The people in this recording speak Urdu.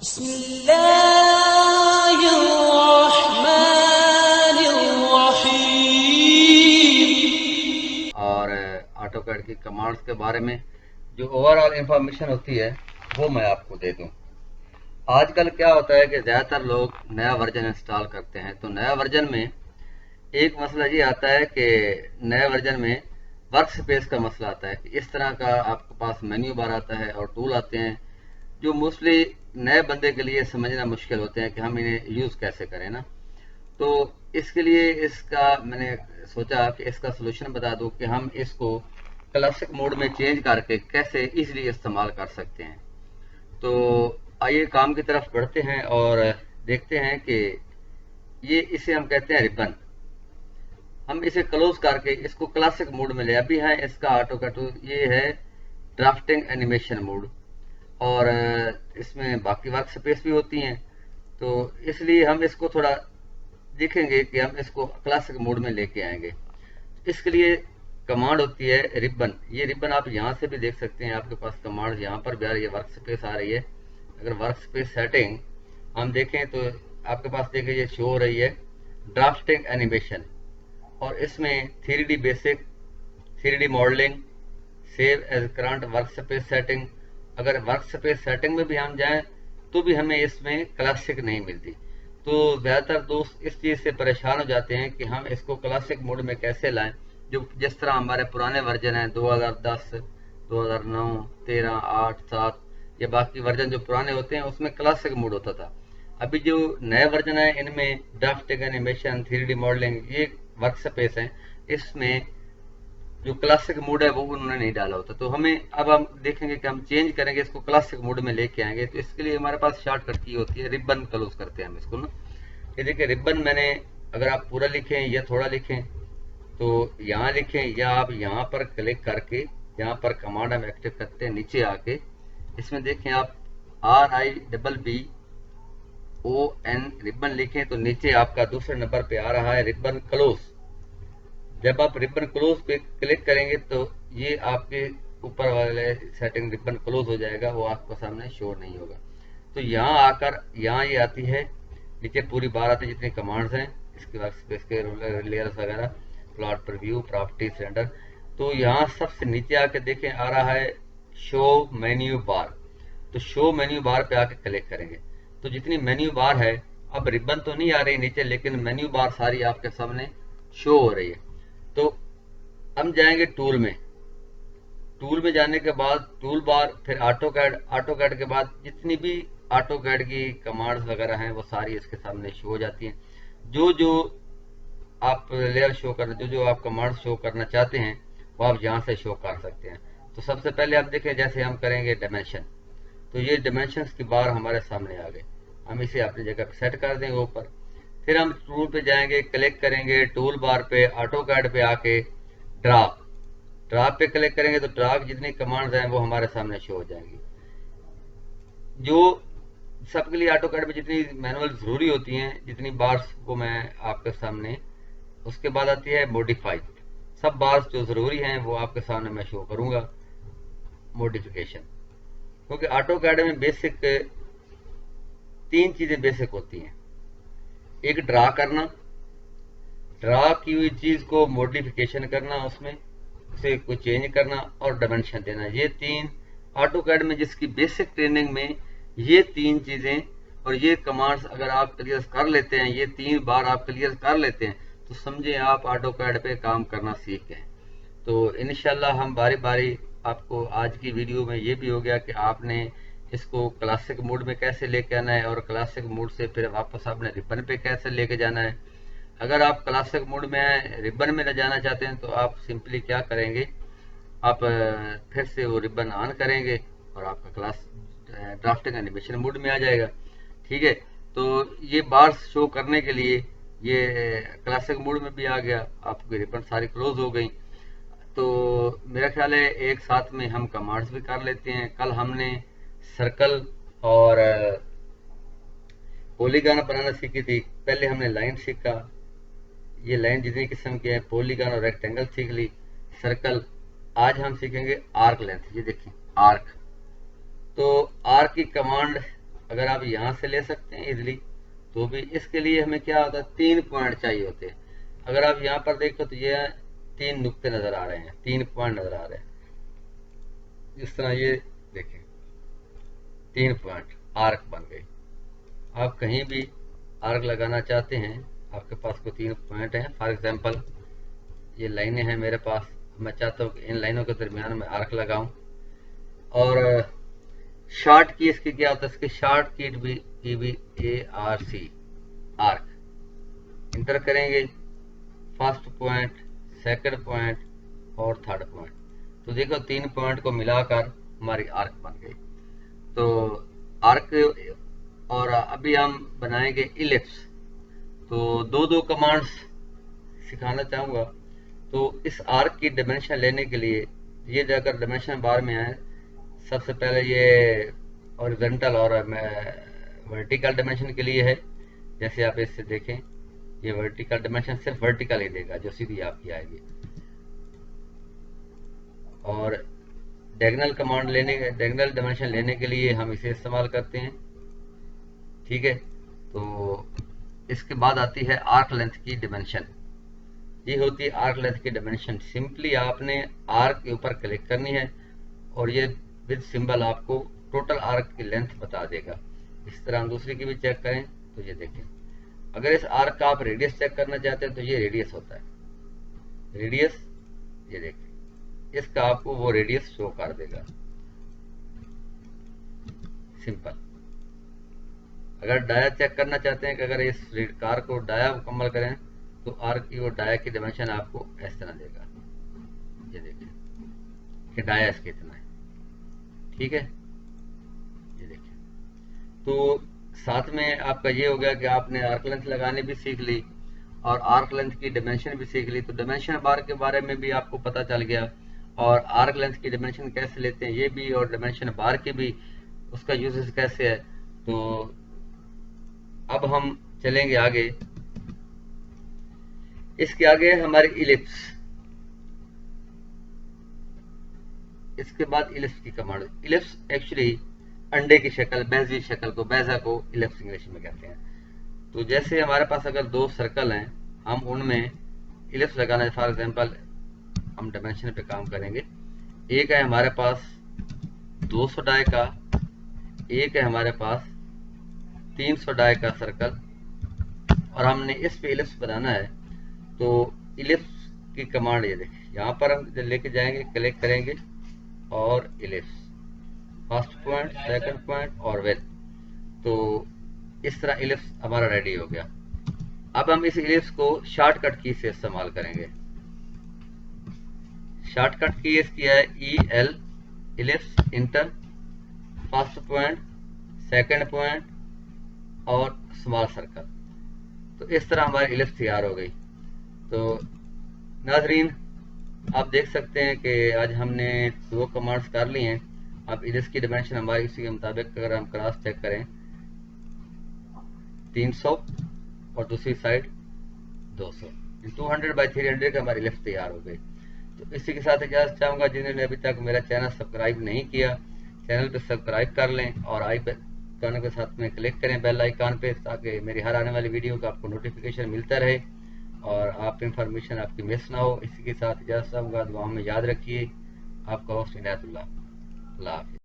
بسم اللہ الرحمن الرحیم۔ اور آٹو کیڈ کی کمانڈز کے بارے میں جو اوور آل انفارمیشن ہوتی ہے وہ میں آپ کو دے دوں۔ آج کل کیا ہوتا ہے کہ زیادہ تر لوگ نیا ورژن انسٹال کرتے ہیں، تو نیا ورژن میں ایک مسئلہ یہ آتا ہے کہ نئے ورژن میں ورک سپیس کا مسئلہ آتا ہے کہ اس طرح کا آپ کے پاس مینیو بار آتا ہے اور ٹول آتے ہیں جو موسٹلی نئے بندے کے لیے سمجھنا مشکل ہوتے ہیں کہ ہم انہیں یوز کیسے کریں نا۔ تو اس کے لیے اس کا میں نے سوچا کہ اس کا سلوشن بتا دوں کہ ہم اس کو کلاسک موڈ میں چینج کر کے کیسے ایزیلی استعمال کر سکتے ہیں۔ تو آئیے کام کی طرف بڑھتے ہیں اور دیکھتے ہیں کہ اسے ہم کہتے ہیں ربن۔ ہم اسے کلوز کر کے اس کو کلاسک موڈ میں لے ابھی ہے اس کا آٹو کٹ، یہ ہے ڈرافٹنگ اینیمیشن موڈ، اور اس میں باقی ورک سپیس بھی ہوتی ہیں، تو اس لیے ہم اس کو تھوڑا دیکھیں گے کہ ہم اس کو کلاسک موڈ میں لے کے آئیں گے۔ اس کے لیے کمانڈ ہوتی ہے ربن۔ یہ ربن آپ یہاں سے بھی دیکھ سکتے ہیں، آپ کے پاس کمانڈ یہاں پر بھی آ رہی ہے، ورک سپیس آ رہی ہے۔ اگر ورک سپیس سیٹنگ ہم دیکھیں تو آپ کے پاس دیکھیں یہ شو ہو رہی ہے ڈرافٹنگ اینیمیشن، اور اس میں 3D basic, 3D modelling, save as current work space setting. اگر ورک سپیس سیٹنگ میں بھی ہم جائیں تو بھی ہمیں اس میں کلاسک نہیں ملتی، تو زیادہ تر دوست اس چیز سے پریشان ہو جاتے ہیں کہ ہم اس کو کلاسک موڈ میں کیسے لائیں، جس طرح ہمارے پرانے ورژن ہیں 2010، 2009، 13، 8، 7 یا باقی ورژن جو پرانے ہوتے ہیں اس میں کلاسک موڈ ہوتا تھا۔ ابھی جو نئے ورژن ہیں ان میں ڈرافٹنگ اینیمیشن، 3D ماڈلنگ، یہ ورک سپیس ہیں، اس میں جو کلاسک موڈ ہے وہ انہوں نے نہیں ڈالا ہوتا۔ تو ہمیں اب ہم دیکھیں گے کہ ہم چینج کریں گے، اس کو کلاسک موڈ میں لے کے آئیں گے، تو اس کے لیے ہمارے پاس شارٹ کٹ کی ہوتی ہے ربن کلوز کرتے ہیں ہم اس کو نا۔ یہ دیکھیں ربن میں نے، اگر آپ پورا لکھیں یا تھوڑا لکھیں تو یہاں لکھیں، یا آپ یہاں پر کلک کر کے جہاں پر کمانڈ ہم ایکٹیو کرتے ہیں نیچے آ کے اس میں دیکھیں آپ RIBBON ربن لکھیں تو نیچے آپ کا دوسرے نمبر پہ آ رہا ہے ربن کلوز۔ جب آپ ربن کلوز پہ کلک کریں گے تو یہ آپ کے اوپر والے سیٹنگ ربن کلوز ہو جائے گا، وہ آپ کو سامنے شو نہیں ہوگا۔ تو یہاں آ کر یہاں یہ آتی ہے نیچے پوری بار آتی ہے جتنی کمانڈز ہیں اس کے ورک سپیس کے لیئرز وغیرہ، پلاٹ پریویو، پراپرٹی، سلنڈر۔ تو یہاں سب سے نیچے آ کے دیکھیں آ رہا ہے شو مینیو بار، تو شو مینیو بار پہ آ کے کلک کریں گے تو جتنی مینیو بار ہے، اب ربن تو نہیں آ رہی نیچے لیکن مینیو بار ساری آپ کے سامنے شو ہو رہی ہے۔ تو ہم جائیں گے ٹول میں، ٹول میں جانے کے بعد ٹول بار، پھر آٹو کیڈ کے بعد جتنی بھی آٹو کیڈ کی کمانڈز وغیرہ ہیں وہ ساری اس کے سامنے شو ہو جاتی ہیں۔ جو آپ لیئر شو کرنا، جو آپ کمانڈ شو کرنا چاہتے ہیں وہ آپ یہاں سے شو کر سکتے ہیں۔ تو سب سے پہلے آپ دیکھیں جیسے ہم کریں گے ڈائمینشن، تو یہ ڈائمینشنز کی بار ہمارے سامنے آ گئے، ہم اسے اپنی جگہ پہ سیٹ کر دیں گے اوپر۔ پھر ہم ٹول پہ جائیں گے، کلک کریں گے ٹول بار پہ، آٹو کیڈ پہ آ کے ڈرا پہ کلک کریں گے تو ڈرا کی جتنی کمانڈز ہیں وہ ہمارے سامنے شو ہو جائیں گی۔ جو سب کے لیے آٹو کیڈ میں جتنی مینول ضروری ہوتی ہیں، جتنی بارز کو میں آپ کے سامنے، اس کے بعد آتی ہے موڈیفائی، سب بارز جو ضروری ہیں وہ آپ کے سامنے میں شو کروں گا۔ موڈیفیکیشن، کیونکہ آٹو کیڈ میں بیسک 3 چیزیں بیسک ہوتی ہیں، ایک ڈرا کرنا، ڈرا کی ہوئی چیز کو موڈیفیکیشن کرنا، اس میں اسے کوئی چینج کرنا، اور ڈائمینشن دینا۔ یہ 3 آٹو کیڈ میں جس کی بیسک ٹریننگ میں یہ 3 چیزیں اور یہ کمانڈز اگر آپ کلیئر کر لیتے ہیں، یہ 3 بار آپ کلیئر کر لیتے ہیں تو سمجھیں آپ آٹو کیڈ پہ کام کرنا سیکھ گئے۔ تو انشاءاللہ ہم باری باری آپ کو آج کی ویڈیو میں یہ بھی ہو گیا کہ آپ نے اس کو کلاسک موڈ میں کیسے لے کے آنا ہے، اور کلاسک موڈ سے پھر واپس آپ نے ربن پہ کیسے لے کے جانا ہے۔ اگر آپ کلاسک موڈ میں ربن میں نہ جانا چاہتے ہیں تو آپ سمپلی کیا کریں گے، آپ پھر سے وہ ربن آن کریں گے اور آپ کا کلاس ڈرافٹنگ اینیمیشن موڈ میں آ جائے گا۔ ٹھیک ہے، تو یہ بارز شو کرنے کے لیے یہ کلاسک موڈ میں بھی آ گیا، آپ کی ربن ساری کلوز ہو گئی۔ تو میرا خیال ہے ایک ساتھ میں ہم کمانڈز بھی کر لیتے ہیں۔ کل ہم نے سرکل اور پولیگان بنانا سیکھی تھی، پہلے ہم نے لائن سیکھا، یہ لائن جتنی قسم کے ہیں، پولیگان اور ریکٹینگل سیکھ لی، سرکل۔ آج ہم سیکھیں گے آرک لینتھ، یہ دیکھیں آرک۔ تو آرک کی کمانڈ اگر آپ یہاں سے لے سکتے ہیں ایزیلی تو بھی اس کے لیے ہمیں کیا ہوتا ہے 3 پوائنٹ چاہیے ہوتے ہیں. اگر آپ یہاں پر دیکھو تو یہ 3 نقطے نظر آ رہے ہیں, 3 پوائنٹ نظر آ رہے ہیں. اس طرح یہ دیکھیں 3 پوائنٹ آرک بن گئی. آپ کہیں بھی آرک لگانا چاہتے ہیں, آپ کے پاس کوئی 3 پوائنٹ ہیں, فار ایگزامپل یہ لائنیں ہیں میرے پاس, میں چاہتا ہوں کہ ان لائنوں کے درمیان میں آرک لگاؤں. اور شارٹ کی اس کی کیا ہوتا ہے, اس کی شارٹ کی بھی ARC آرک انٹر کریں گے, فرسٹ پوائنٹ, سیکنڈ پوائنٹ اور تھرڈ پوائنٹ. تو دیکھو 3 پوائنٹ کو ملا کر ہماری آرک بن گئی. تو آرک, اور ابھی ہم بنائیں گے ایلپس. تو دو کمانڈس سکھانا چاہوں گا. تو اس آرک کی ڈائمینشن لینے کے لیے یہ جا کر ڈائمینشن بار میں آئے, سب سے پہلے یہ ہاریزونٹل اور ورٹیکل ڈائمینشن کے لیے ہے. جیسے آپ اس سے دیکھیں یہ ورٹیکل ڈائمینشن صرف ورٹیکل ہی دے گا جو سیدھی آپ کی آئے گی. اور ڈائگنل کمانڈ ڈائگنل ڈائمینشن لینے کے لیے ہم اسے استعمال کرتے ہیں. ٹھیک ہے, تو اس کے بعد آتی ہے آرک لینتھ کی ڈائمینشن. یہ ہوتی ہے آرک لینتھ کی ڈائمینشن. سمپلی آپ نے آرک کے اوپر کلک کرنی ہے اور یہ ود سمبل آپ کو ٹوٹل آرک کی لینتھ بتا دے گا. اس طرح ہم دوسری کی بھی چیک کریں تو یہ دیکھیں, اگر اس آرک کا آپ ریڈیس چیک کرنا چاہتے ہیں تو یہ ریڈیس ہوتا ہے, ریڈیس یہ دیکھیں, اس کا آپ کو وہ ریڈیس شو کر دے گا. سمپل. اگر ڈایا چیک کرنا چاہتے ہیں کہ اگر اس کار کو ڈایا مکمل کریں تو آرک کی اور ڈایا کی ڈائمینشن آپ کو اس طرح دے گا. یہ دیکھیں کہ ڈایا اس کے اتنا ہے. ٹھیک ہے, یہ دیکھیں. تو ساتھ میں آپ کا یہ ہو گیا کہ آپ نے آرک لینتھ لگانے بھی سیکھ لی اور آرک لینتھ کی ڈائمینشن بھی سیکھ لی. تو ڈائمینشن بار کے بارے میں بھی آپ کو پتہ چل گیا, اور آرک لینتھ کی ڈائمینشن کیسے لیتے ہیں یہ بھی, اور ڈائمینشن بار کی بھی اس کا یوزز کیسے ہے. تو اب ہم چلیں گے آگے. اس کے آگے ہماری ایلپس. اس کے بعد ایلپس کی کمانڈ. ایلپس ایکچولی انڈے کی شکل, بیضوی شکل کو, بیضا کو ایلپس انگلش میں کہتے ہیں. تو جیسے ہمارے پاس اگر 2 سرکل ہیں, ہم ان میں ایلپس لگانا ہے. فار ایگزامپل ہم ڈائمینشن پہ کام کریں گے. ایک ہے ہمارے پاس 200 ڈائی کا, ایک ہے ہمارے پاس 300 ڈائی کا سرکل, اور ہم نے اس پہ ایلپس بنانا ہے. تو ایلپس کی کمانڈ یہ دیکھیں, یہاں پر ہم لے کے جائیں گے, کلک کریں گے اور ellipse, first point, second point اور ود. تو اس طرح ایلپس ہمارا ریڈی ہو گیا. اب ہم اس ایلپس کو شارٹ کٹ کی سے استعمال کریں گے. شارٹ کٹ کی اس کی ہے EL, ellipse, enter, first point, second point اور اسمال سرکل. تو اس طرح ہماری ایلپس تیار ہو گئی. تو ناظرین آپ دیکھ سکتے ہیں کہ آج ہم نے 2 کمانڈس کر لی ہیں. اب ایلپس کی ڈائمینشن ہماری اسی کے مطابق اگر ہم کراس چیک کریں 300 اور دوسری سائڈ 200, 200/300 کا ہماری ایلپس تیار ہو گئی. تو اسی کے ساتھ اجازت چاہوں گا, جنہوں نے ابھی تک میرا چینل سبسکرائب نہیں کیا چینل پہ سبسکرائب کر لیں, اور آئیکن کے ساتھ میں کلک کریں بیل آئیکن پہ, تاکہ میری ہر آنے والی ویڈیو کا آپ کو نوٹیفیکیشن ملتا رہے اور آپ انفارمیشن آپ کی مس نہ ہو. اسی کے ساتھ اجازت چاہوں گا, دعاؤں میں یاد رکھیے. آپ کا ہوسٹ عنایت اللہ. اللہ حافظ.